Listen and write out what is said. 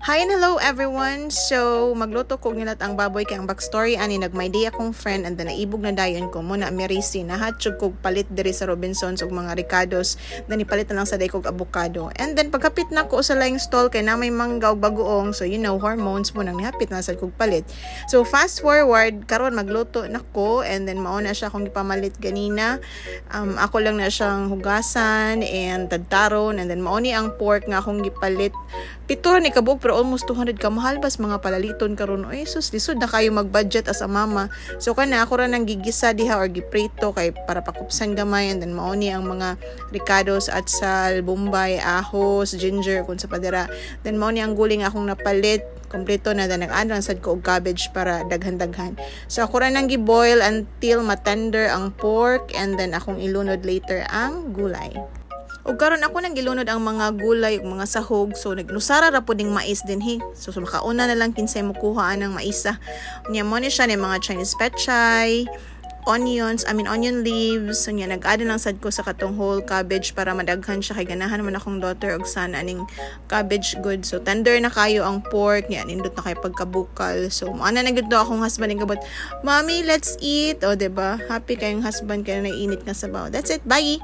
Hi and hello everyone! So, magluto ko nilat ang baboy kay ang backstory ani nagmay day akong friend and then naibog na dayon ko muna Merisi nahatsyog kog palit diri sa Robinsons og mga ricados then ipalit na lang sa day kog avocado. And then pagkapit na ko sa laing stall kay na may manggaw bagoong so hormones mo nang nihapit na sa kog palit. So fast forward karon magluto na ko and then mao na siya kung ipamalit ganina. Ako lang na siyang hugasan and tadtaron and then mao ni ang pork nga akong gipalit. Pito ni kabog pero almost 200 ka mahal bas mga palaliton karon. Oy sus lisod na kayo mag-budget as a mama. So kana ako ra nang gigisa diha or giprito kay para pakupsan gamay and then mao ni ang mga ricados at sal, bombay, ahos, ginger kun sa padera. Then mao ni ang guling akong napalit kompleto na dan nag-add sad ko og cabbage para daghan-daghan. So ako ra nang gi-boil until matender ang pork and then akong ilunod later ang gulay. O karon ako nang gilunod ang mga gulay ug mga sahog so nagnusara ra puding mais din hi. So makauna na lang kinsay mo kuha ang maisa. Unya mo ni siya ni mga Chinese pechay, onion leaves. So nya nag-add lang sad ko sa katong whole cabbage para madaghan siya kay ganahan man akong daughter og sana ning cabbage good. So tender na kayo ang pork nya nindot na kay pagkabukal. So ana na gid akong husband ning gabot, "Mommy, let's eat." O diba? Happy kayong husband kay na init nga sabaw. That's it. Bye.